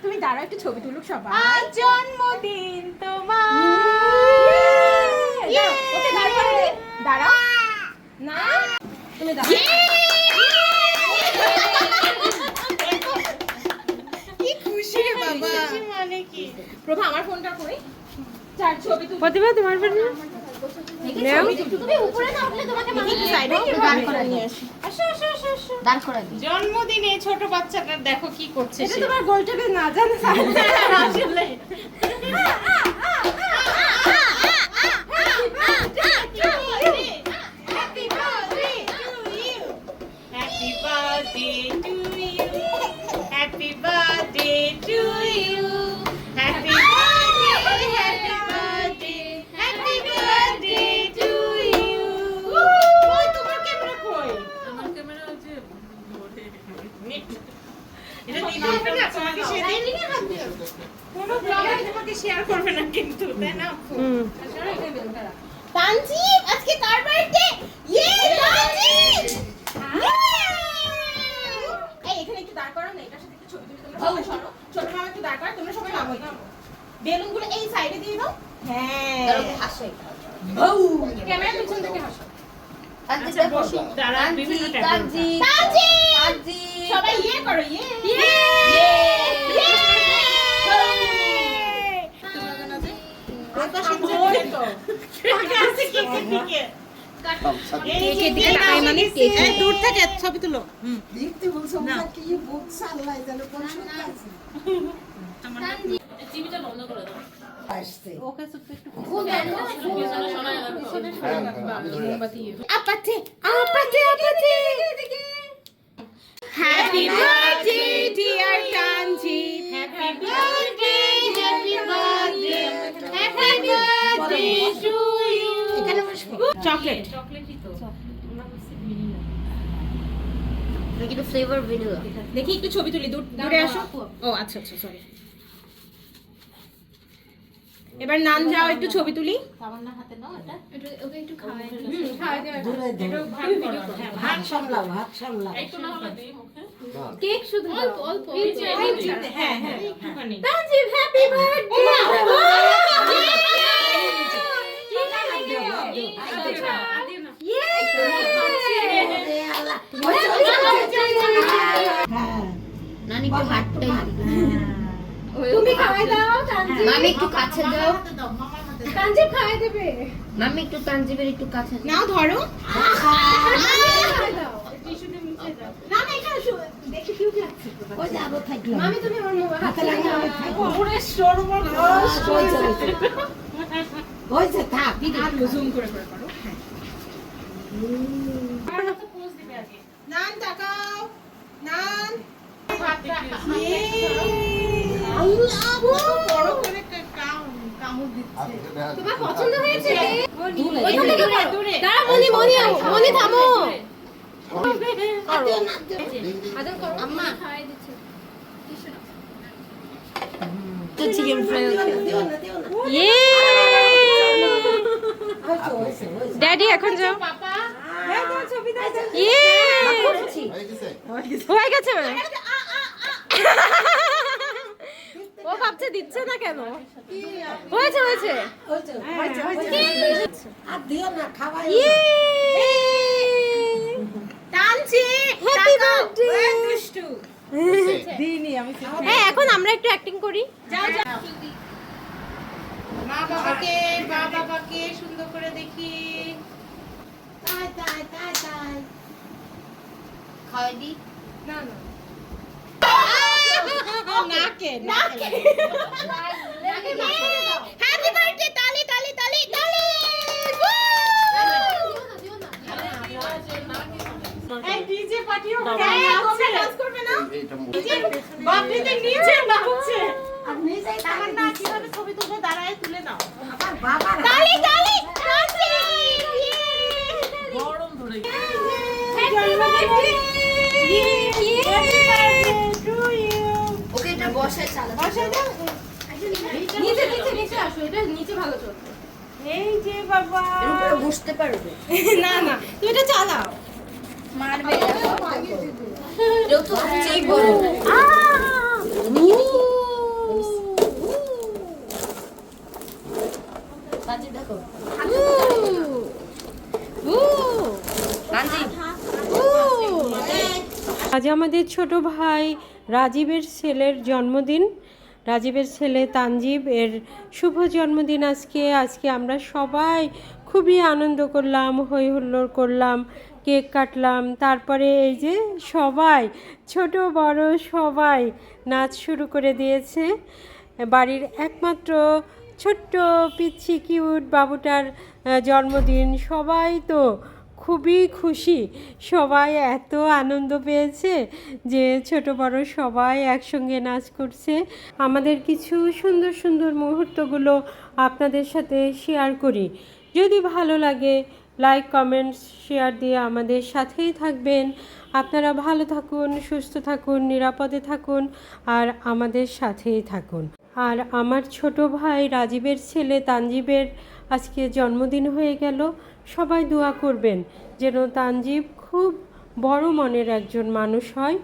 তুমি দাঁড়াও একটু ছবি তুলুক সবাই। জন্মদিন তোমার। ওকে দাঁড়াও না, তুমি দাঁড়াও। কি খুশি রে বাবা। মানে কি প্রভা আমার ফোনটা কই, চার ছবি তুল। প্রতিভা তোমার ফোন নাও। তুমি উপরে না উঠলে তোমাকে মামি সাইডে দাঁড় করে নিয়ে আসি। আসো আসো আসো আসো, দাঁড় করে দিই। জন্মদিনে ছোট বাচ্চাটা দেখো কি করছে এটা সে। তোমার গোলটাকে না জানে আসলে Happy birthday to you. Happy birthday to you. Happy birthday, happy birthday, happy birthday to you. ওই তোমার ক্যামেরা কই? আমার ক্যামেরা হচ্ছে ধরে এটা দিতে হবে না তোমাকে সেদিন কোনো ব্লগে তোমাকে শেয়ার করবে না কিন্তু তাই না আপু? আসলে এটা বেলটা রাখ। তানজিব আজকে কার বার্থডে? ইয়ে তানজিব! এই এখানে একটু দাঁড় করো না, এটার সাথে একটু ছবি তুলি। তোমরা সবাই সরো, ছোট মামা একটু দাঁড় কর, তোমরা সবাই নামো। বেলুনগুলো এই সাইডে দিয়ে দাও। হ্যাঁ হাসো, বউ ক্যামেরা পিছন থেকে হাসো। আচ্ছা বসো দাঁড়া বিভিন্ন টাইপের তানজিব সবাই ইয়ে করো, ইয়ে ইয়ে দূর থেকে ছবি তুলো। টিভিটা বন্ধ করে দাও। ওকে একটু পিছনে শোনায় না তো। আপাতে আপাতে আপাতে happy birthday dear Tanjib, happy birthday happy birthday happy birthday to you. এখানে বসবো। চকলেট চকলেটই তো আমরা বলছি ভ্যানিলা। কিন্তু ফ্লেভার ভ্যানিলা। দেখি একটু ছবি তুলি, দূরে আসো। ও আচ্ছা আচ্ছা সরি। এবার নান যাও, একটু ছবি তুলি। সামান্য হাতে নাও এটা। ওকে একটু খাওয়াই। ভাগ সামলাও। একটু না হলে দিই মুখে। কেক শুধু অল্প অল্প। হ্যাঁ হ্যাঁ একটুখানি। Tanjib happy birthday. নানি একটু হাতটাই তুমি খাওয়াই দাও তানজিব। মামি একটু কাছে যাও। তানজিব খাওয়াই দেবে। মামি একটু তানজিবের একটু কাছে যাও। নাও ধরো। খাওয়াই দাও। টিস্যু দিয়ে মুছে দাও। না না এটা দেখি কিউট লাগছে। ওই যে আবার থাকলো। মামি তুমি আমার মোবাইল হাতে লাগাও। ওরে সরবর হইছে থাক। জুম করে করো। হ্যাঁ। আমার হাতে পোজ দিবে আগে। নান তাকাও। নান। ভাত রাখা। আল্লাহ বড় করে কামড় দিচ্ছে। তোমার পছন্দ হয়েছে? ওইখান থেকে দূরে। দাঁড়া মনি মনি মনি থামো। আম্মা তো চিকেন ফ্রাই ইয়ে ড্যাডি এখন যাও পাপা ছবি দাও। ইয়ে হয়ে গেছে ও ভাবছে দিচ্ছে না কেন হয়েছে হয়েছে ইয়ে তানজিব হ্যাপি বার্থডে দুষ্টু। হ্যাঁ এখন আমরা একটু অ্যাক্টিং করি যাও যাও। মা বাবাকে সুন্দর করে দেখি। খাওয়াই দি না না নাকে হ্যাপি বার্থডে তালি তালি তালি তালি। এই ডিজে পার্টিও হ্যাঁ তোমরা ডান্স করবে না? বাপরিতে নিচে নাচছে। আমার না কিভাবে ছবি তুলে দাঁড়ায় তুলে নাও। তালি তালি তানজিব। গরম ধরে গেছে। Happy birthday. ওকে এটা বসায় চালা নিচে নিচে নিচে আসো, এটা নিচে ভালো চলবে। এই যে বাবা এর উপরে বসতে পারবে না না তুমি এটা চালাও। মারবে এও তো সেই বড় কাজে দেখো আজ আমাদের ছোট ভাই রাজীবের ছেলের জন্মদিন। রাজীবের ছেলে তানজিব এর শুভ জন্মদিন আজকে আমরা সবাই খুবই আনন্দ করলাম, হই হুল্লোড় করলাম, কেক কাটলাম। তারপরে এই যে সবাই ছোট বড় সবাই নাচ শুরু করে দিয়েছে। বাড়ির একমাত্র ছোট্ট পিচ্ছি কিউট বাবুটার জন্মদিন, সবাই তো খুবই খুশি, সবাই এত আনন্দ পেয়েছে যে ছোট বড় সবাই একসঙ্গে নাচ করছে। আমাদের কিছু সুন্দর সুন্দর মুহূর্তগুলো আপনাদের সাথে শেয়ার করি। যদি ভালো লাগে লাইক কমেন্টস শেয়ার দিয়ে আমাদের সাথেই থাকবেন। আপনারা ভালো থাকুন, সুস্থ থাকুন, নিরাপদে থাকুন আর আমাদের সাথেই থাকুন। আর আমার ছোট ভাই রাজীবের ছেলে তানজিবের আজকে জন্মদিন হয়ে গেল। সবাই দোয়া করবেন যেন তানজিব খুব বড় মনের একজন মানুষ হয়।